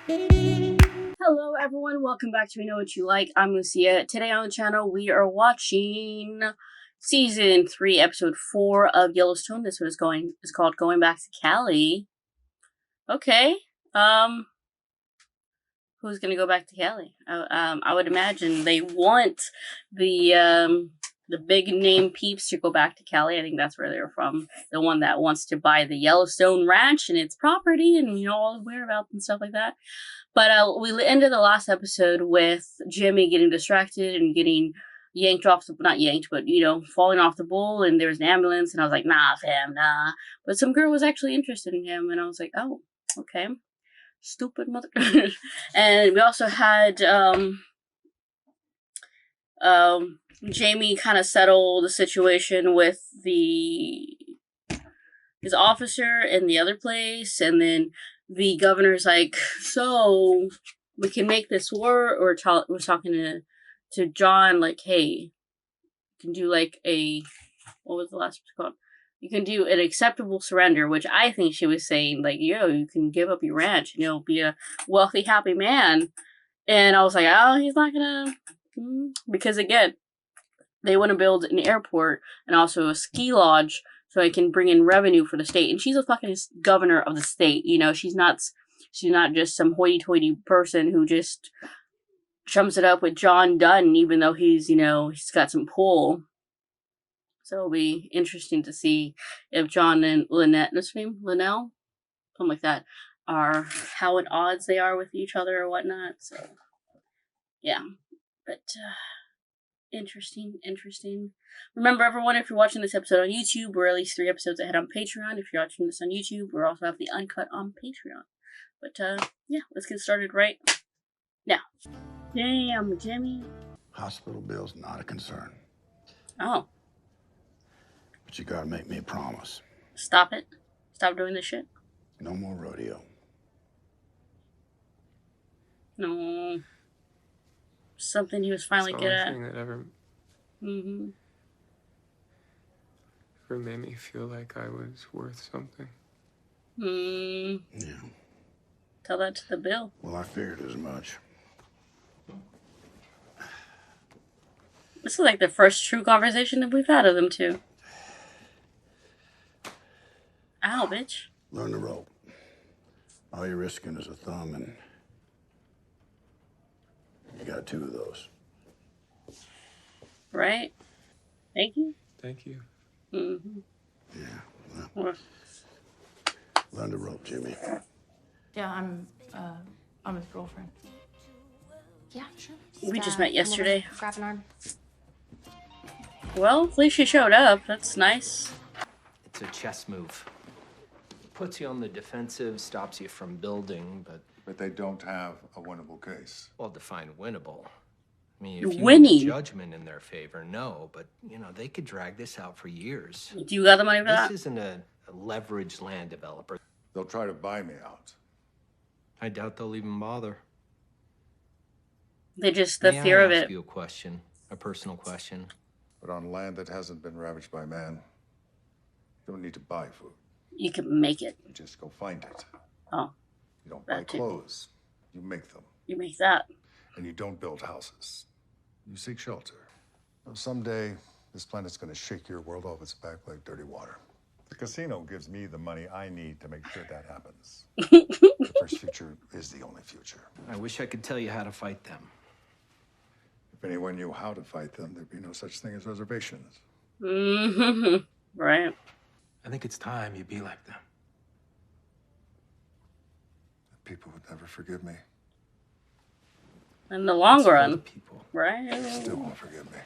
Hello everyone, welcome back to We Know What You Like. I'm Lucia. Today on the channel we are watching Season 3, Episode 4 of Yellowstone. This one is called Going Back to Cali. Okay. Who's gonna go back to Cali? I would imagine they want the big name peeps to go back to Cali. I think that's where they're from. The one that wants to buy the Yellowstone Ranch and its property and, all the whereabouts and stuff like that. But we ended the last episode with Jimmy getting distracted and getting yanked off not yanked, but, falling off the bull, and there was an ambulance, and I was like, nah, fam, nah. But some girl was actually interested in him, and I was like, oh, okay. Stupid mother. And we also had, Jamie kind of settle the situation with his officer in the other place, and then the governor's like, so we can make this work, or was talking to John, like, hey, you can do like what was the last one called? You can do an acceptable surrender, which I think she was saying, like, you can give up your ranch and you'll be a wealthy, happy man. And I was like, oh, he's not gonna, because again, they want to build an airport and also a ski lodge so it can bring in revenue for the state. And she's a fucking governor of the state. She's not just some hoity-toity person who just chums it up with John Dunn, even though he's got some pull. So it'll be interesting to see if John and Lynette, what's her name? Linnell? Something like that, are how at odds they are with each other or whatnot. So, yeah. But, interesting. Remember, everyone, if you're watching this episode on YouTube, we're at least 3 episodes ahead on Patreon. If you're watching this on YouTube, we also have the uncut on Patreon. But, yeah, let's get started right now. Damn, Jimmy. Hospital bill's not a concern. Oh. But you gotta make me a promise. Stop it. Stop doing this shit. No more rodeo. No. Something he was finally good at. It's the only thing that ever made me feel like I was worth something. Yeah. Tell that to the bill. Well, I figured as much. This is like the first true conversation that we've had of them two. Ow, bitch. Learn the rope. All you're risking is a thumb, and you got 2 of those. Right? Thank you. Thank you. Yeah. Well, learn the rope, Jimmy. Yeah, I'm his girlfriend. Yeah, sure. We just met yesterday. Grab an arm. Well, at least she showed up. That's nice. It's a chess move. Puts you on the defensive, stops you from building, But they don't have a winnable case. well, define winnable. I mean, if you Winning. need judgment in their favor, no, but, they could drag this out for years. Do you got the money for that? This isn't a leveraged land developer. They'll try to buy me out. I doubt they'll even bother. They just, the May fear I of ask it. you a question, a personal question? But on land that hasn't been ravaged by man, you don't need to buy food. You can make it. You just go find it. Oh, You don't buy That too. clothes. You make them. you make that. And you don't build houses. You seek shelter. Now, someday, this planet's going to shake your world off its back like dirty water. The casino gives me the money I need to make sure that happens. The first future is the only future. I wish I could tell you how to fight them. If anyone knew how to fight them, there'd be no such thing as reservations. Right. I think it's time you be like them. People would never forgive me. In the long It's for run. the people. Right? Still won't forgive me.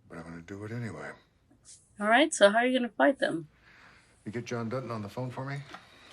But I'm going to do it anyway. Alright, so how are you going to fight them? You get John Dutton on the phone for me?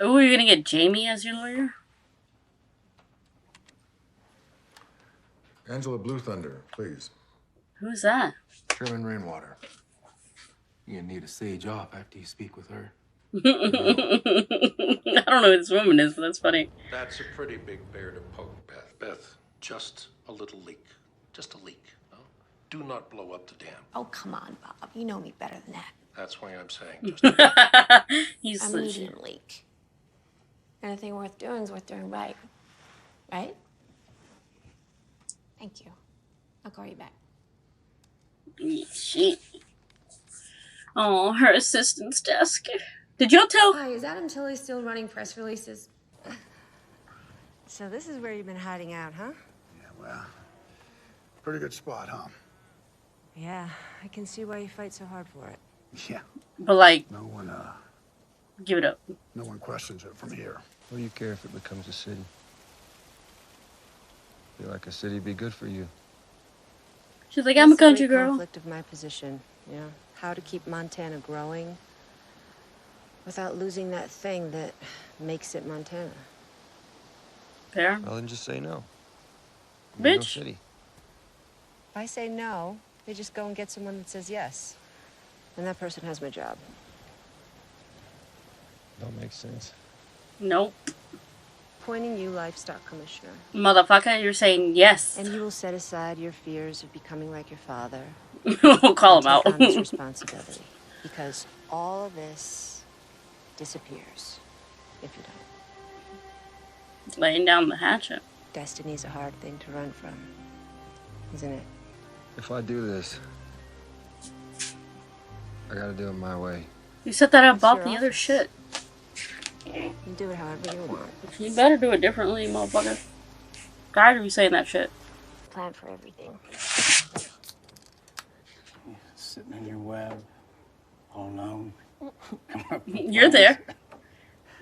Oh, you're going to get Jamie as your lawyer? Angela Blue Thunder, please. Who's that? Sherman Rainwater. You're gonna need a sage off after you speak with her. I don't know who this woman is, but that's funny. That's a pretty big bear to poke, Beth. Beth, just a little leak. Just a leak. No? Do not blow up the dam. Oh, come on, Bob. You know me better than that. That's why I'm saying just He's A legit. medium leak. Anything worth doing is worth doing right. Right? Thank you. I'll call you back. Shit. Oh, her assistant's desk. Did y'all tell? Hi, is Adam Tilly still running press releases? So this is where you've been hiding out, huh? Yeah, well, pretty good spot, huh? Yeah, I can see why you fight so hard for it. Yeah. But like, No one, give it up. no one questions it from here. What do you care if it becomes a city? Feel like a city be good for you. She's like, I'm a That's the country great girl. conflict of my position, you know, how to keep Montana growing without losing that thing that makes it Montana. Fair. Well, then just say no. No Bitch. city. If I say no, they just go and get someone that says yes. And that person has my job. Don't make sense. Nope. Appointing you livestock commissioner. Motherfucker, you're saying yes. And you will set aside your fears of becoming like your father. We'll call him and out. take on this responsibility. Because all of this disappears if you don't. Laying down the hatchet. Destiny's a hard thing to run from, isn't it? If I do this, I gotta do it my way. You said that about your the other office. shit. You do it however you want. You better do it differently, motherfucker. Tired of you saying that shit. Plan for everything. Sitting in your web, all alone. You're there.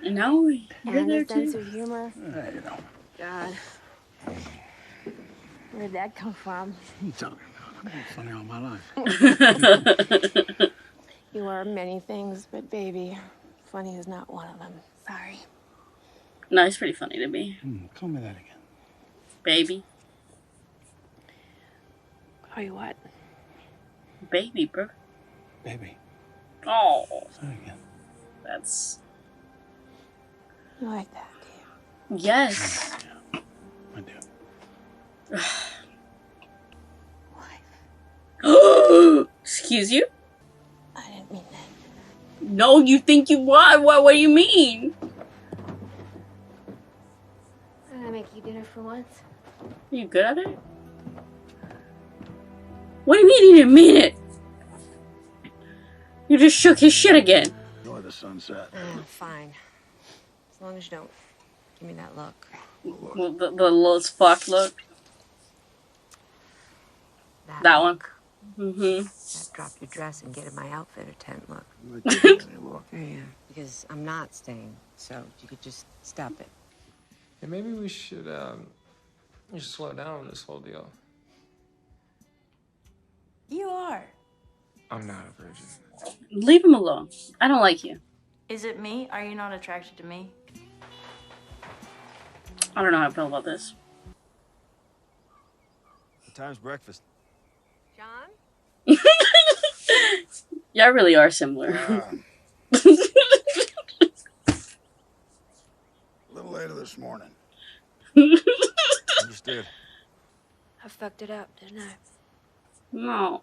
No, you're And there a sense too. of humor. You know, God. Where'd that come from? what are you talking about? I've been funny all my life. You are many things, but baby, funny is not one of them. Sorry. No, it's pretty funny to me. Call me that again. Baby. Are you what? Baby, bro. Baby. Oh, Say it again. that's... You like that, do you? Yes. I do. Excuse you? I didn't mean that. No, you think you what? What do you mean? I'm gonna make you dinner for once. Are you good at it? What do you mean he didn't mean it? You just shook his shit again. Enjoy the sunset. Fine. As long as you don't give me that look. Well, the little as fuck look. That one. look. Mm-hmm. That drop your dress and get in my outfit or tent look. Look. Yeah. Because I'm not staying, so you could just stop it. Hey, maybe we should slow down on this whole deal. You are. I'm not a virgin. Leave him alone. I don't like you. Is it me? Are you not attracted to me? I don't know how I feel about this. What time's breakfast? John? Y'all really are similar. A little later this morning. Understood. I fucked it up, didn't I? No.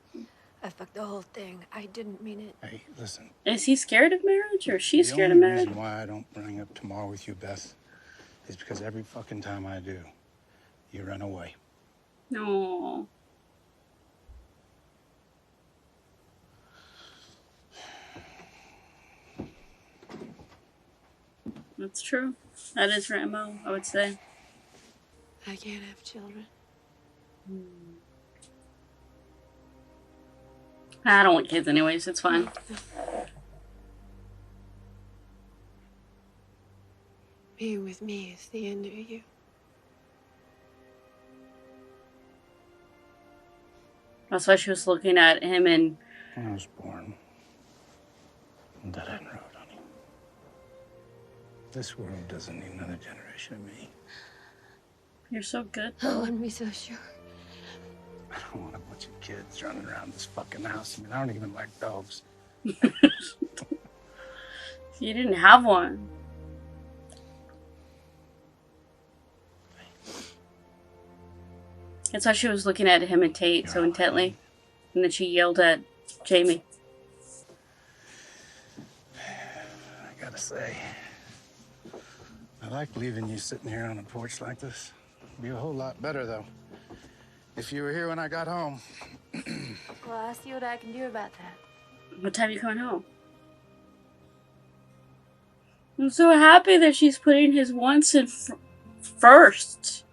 I fucked the whole thing. I didn't mean it. Hey, listen. Is he scared of marriage or she's The scared of only marriage? reason why I don't bring up tomorrow with you, Beth, is because every fucking time I do, you run away. No. That's true. That is her MO, I would say. I can't have children. I don't want kids anyways, it's fine. Being with me is the end of you. That's why she was looking at him and... When I was born, on Dead End Road, honey. This world doesn't need another generation of me. You're so good. I wouldn't be so sure. I don't want a bunch of kids running around this fucking house. I mean, I don't even like dogs. You didn't have one. That's why she was looking at him and Tate so intently. And then she yelled at Jamie. gotta say, I like leaving you sitting here on a porch like this. It'd be a whole lot better, though, if you were here when I got home. Well, I'll see what I can do about that. What time are you coming home? I'm so happy that she's putting his wants in first.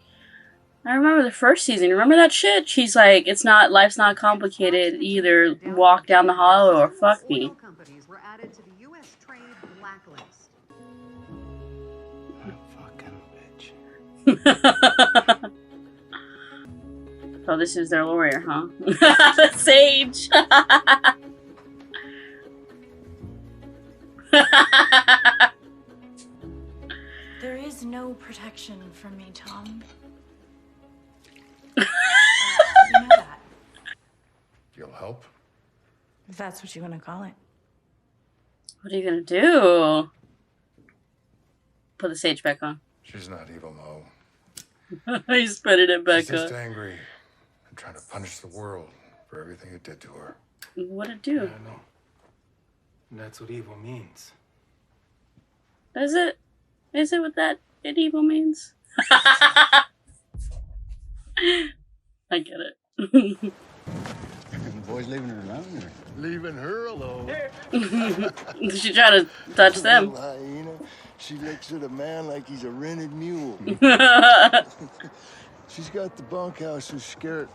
I remember the first season. Remember that shit? She's like, it's not, life's not complicated. Either walk down the hall or fuck me. Oil companies were added to the U.S. trade blacklist. Fucking bitch. So this is their lawyer, huh? The sage. There is no protection for me, Tom. You know that. You'll help? If that's what you want to call it. What are you gonna do? Put the sage back on. She's not evil, Mo. He's putting it back She's just on. angry and trying to punish the world for everything it did to her. What'd it I do? don't know. And that's what evil means. Is it? Is it what that evil means? I get it. The boys leaving her alone? Or? Leaving her alone. She tried to touch them. Little hyena. She looks at a man like he's a rented mule. She's got the bunkhouse so scared.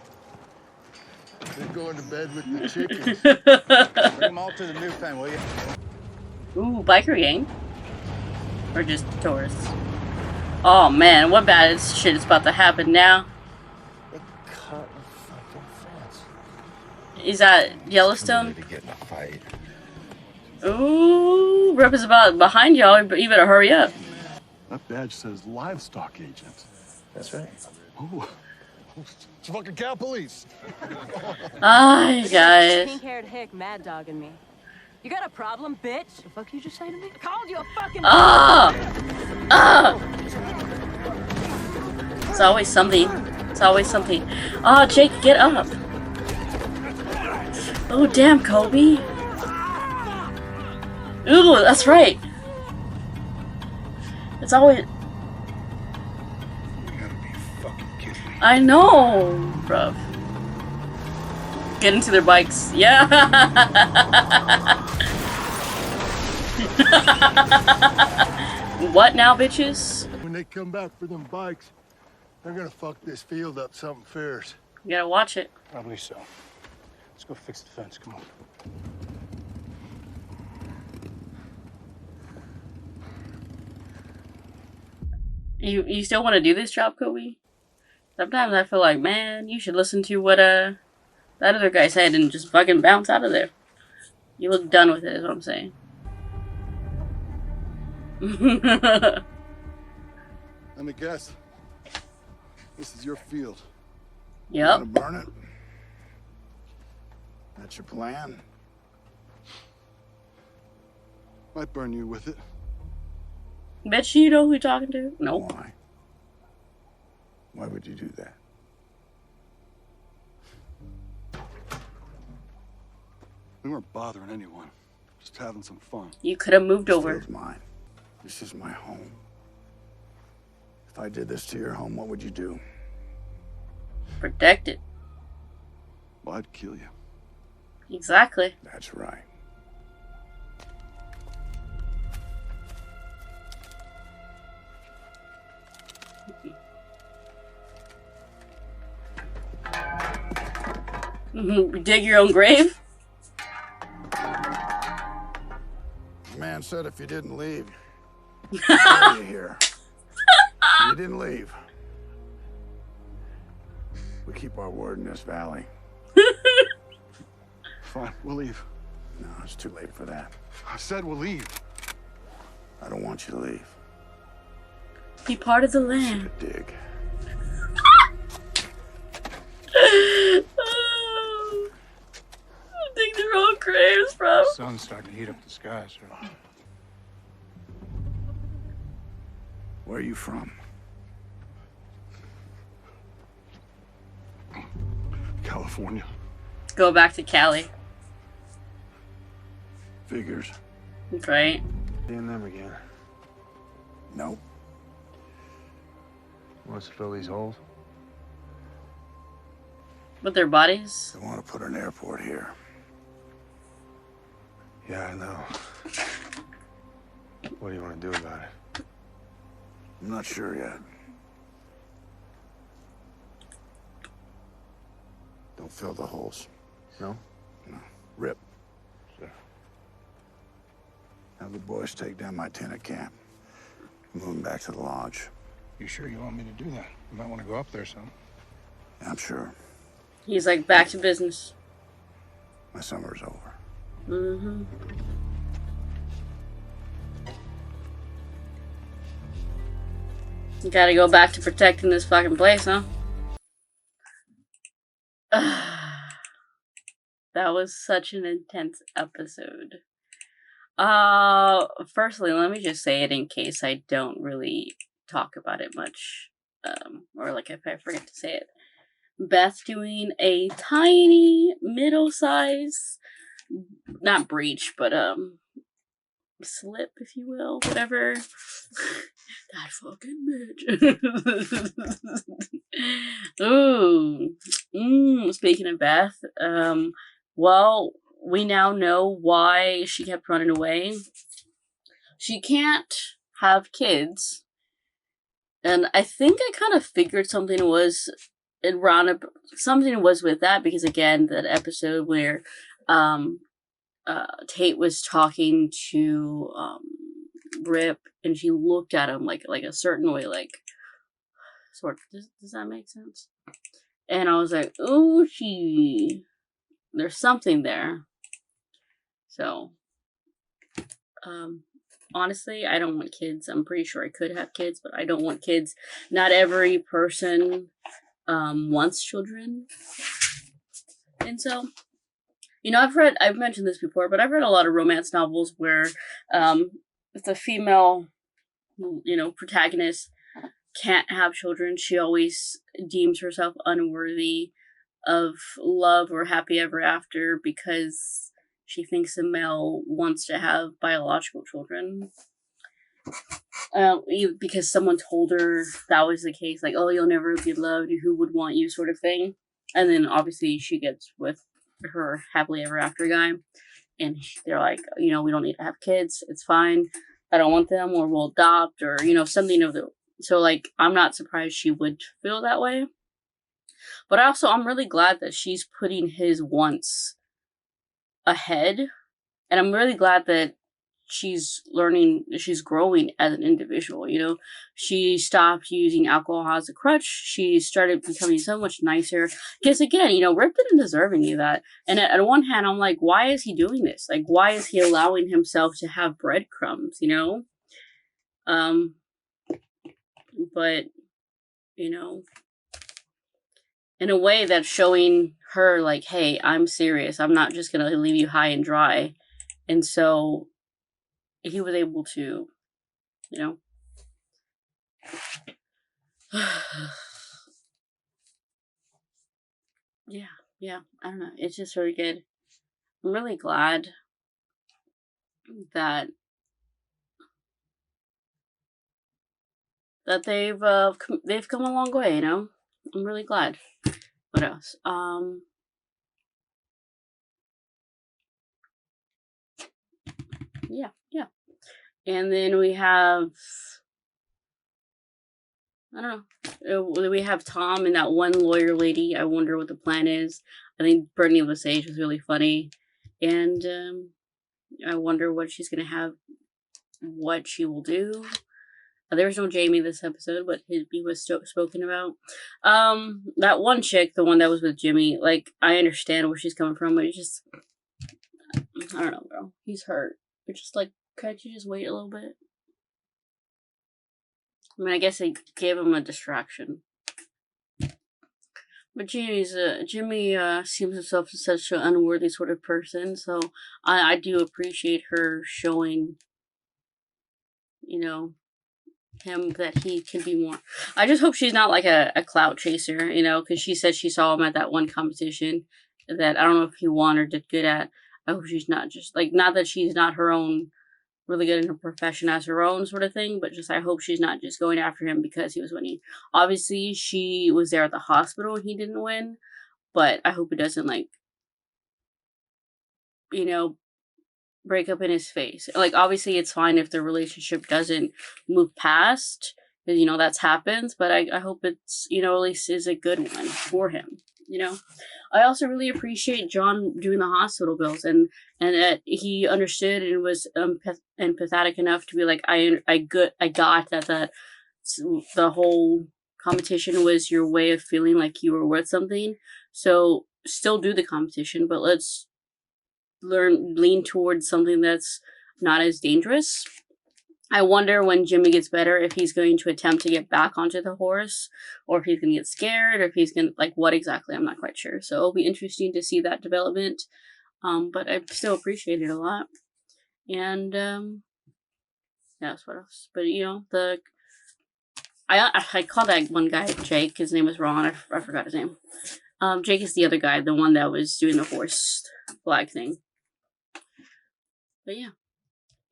They're going to bed with the chickens. Bring them all to the new pen, will you? Ooh, biker gang? Or just tourists? Oh man, what bad shit is about to happen now? They cut a fucking fence. Is that Yellowstone? To get in a fight. Ooh, Rep is about behind y'all, but you better hurry up. That badge says livestock agent. That's right. Ooh. It's fucking cow police. Ay, guys. Pink-haired hick mad dogging me. You got a problem, bitch? The fuck you just say to me? I called you a fucking. Ah! Ah! It's always something. It's always something. Oh, Jake, get up. Oh, damn, Kobe. Ooh, that's right. It's always. You gotta be fucking kidding me. I know, bruv. Get into their bikes. Yeah. What now, bitches? When they come back for them bikes, they're gonna fuck this field up something fierce. You gotta watch it. Probably so. Let's go fix the fence. Come on. You still want to do this job, Kobe? Sometimes I feel like, man, you should listen to what that other guy said and just fucking bounce out of there. You look done with it, is what I'm saying. Let me guess. This is your field. Yep. You wanna burn it? That's your plan? Might burn you with it. Bet you know who you're talking to? Nope. Why? Why would you do that? We weren't bothering anyone. Just having some fun. You could have moved This over. field's mine. This is my home. If I did this to your home, what would you do? Protect it. Well, I'd kill you. Exactly. That's right. Dig your own grave? The man said if you didn't leave, he'd kill you here. You didn't leave. We keep our word in this valley. Fine, we'll leave. No, it's too late for that. I said we'll leave. I don't want you to leave. Be part of the land. Dig. Dig their own graves, bro. The sun's starting to heat up the sky, so. Where are you from? California. Go back to Cali. Figures. Right? Seeing them again. Nope. Wants to fill these holes? With their bodies? They want to put an airport here. Yeah, I know. What do you want to do about it? I'm not sure yet. Don't fill the holes. No? No. Rip. Sure. Have the boys take down my tenant camp. Move them back to the lodge. You sure you want me to do that? You might want to go up there some. I'm sure. He's like, back to business. My summer's over. Mm-hmm. You gotta go back to protecting this fucking place, huh? That was such an intense episode. Firstly, let me just say it in case I don't really talk about it much. Or like if I forget to say it. Beth doing a tiny, middle-size, not breach, but, slip, if you will, whatever. That fucking bitch. Ooh. Speaking of Beth, well, we now know why she kept running away. She can't have kids. And I think I kind of figured something was with that, because again, that episode where, Tate was talking to, Rip, and she looked at him like a certain way, like, sort of, does that make sense? And I was like, ooh, there's something there. So, honestly, I don't want kids. I'm pretty sure I could have kids, but I don't want kids. Not every person, wants children. And so, you know, I've mentioned this before, but I've read a lot of romance novels where, if the female, you know, protagonist can't have children, she always deems herself unworthy of love or happy ever after because she thinks the male wants to have biological children. Because someone told her that was the case, like, oh, you'll never be loved, who would want you, sort of thing. And then obviously she gets with her happily ever after guy, and they're like, you know, we don't need to have kids, it's fine, I don't want them, or we'll adopt, or, you know, something of the. So, like, I'm not surprised she would feel that way. But also, I'm really glad that she's putting his wants ahead. And I'm really glad that she's growing as an individual, you know? She stopped using alcohol as a crutch. She started becoming so much nicer. Because, again, you know, Rip didn't deserve any of that. And at one hand, I'm like, why is he doing this? Like, why is he allowing himself to have breadcrumbs, you know? But, you know, in a way that's showing her, like, hey, I'm serious. I'm not just gonna leave you high and dry. And so he was able to, you know. Yeah, I don't know. It's just really good. I'm really glad that they've come a long way, you know? I'm really glad. What else? Yeah. And then we have, I don't know. We have Tom and that one lawyer lady. I wonder what the plan is. I think Brittany Lesage was really funny. And I wonder what she's going to have, what she will do. There was no Jamie this episode, but he was spoken about. That one chick, the one that was with Jimmy, like, I understand where she's coming from, but it's just, I don't know, bro. He's hurt. It's just like, can't you just wait a little bit? I mean, I guess they gave him a distraction. But Jimmy seems himself as such an unworthy sort of person, so I do appreciate her showing, you know, him that he can be more. I just hope she's not like a clout chaser, you know, because she said she saw him at that one competition that I don't know if he won or did good at. I hope she's not just, like, not that she's not her own really good in her profession as her own sort of thing, but just I hope she's not just going after him because he was winning. Obviously, she was there at the hospital and he didn't win, but I hope it doesn't, like, you know, break up in his face. Like, obviously, it's fine if the relationship doesn't move past, because, you know, that's happens, but I hope it's, you know, at least is a good one for him, you know? I also really appreciate John doing the hospital bills, and that he understood and was empathetic enough to be like, I got that the whole competition was your way of feeling like you were worth something. So still do the competition, but let's lean towards something that's not as dangerous. I wonder when Jimmy gets better if he's going to attempt to get back onto the horse, or if he's going to get scared, or if he's going to, like, what exactly, I'm not quite sure. So it'll be interesting to see that development. But I still appreciate it a lot. And, yes, what else? But, you know, I called that one guy Jake. His name was wrong. I forgot his name. Jake is the other guy, the one that was doing the horse flag thing. But yeah.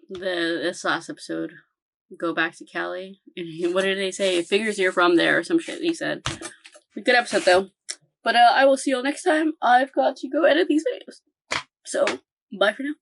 This last episode, go back to Cali. And what did they say? It figures you're from there or some shit he said. Good episode though. But I will see you all next time. I've got to go edit these videos. So, bye for now.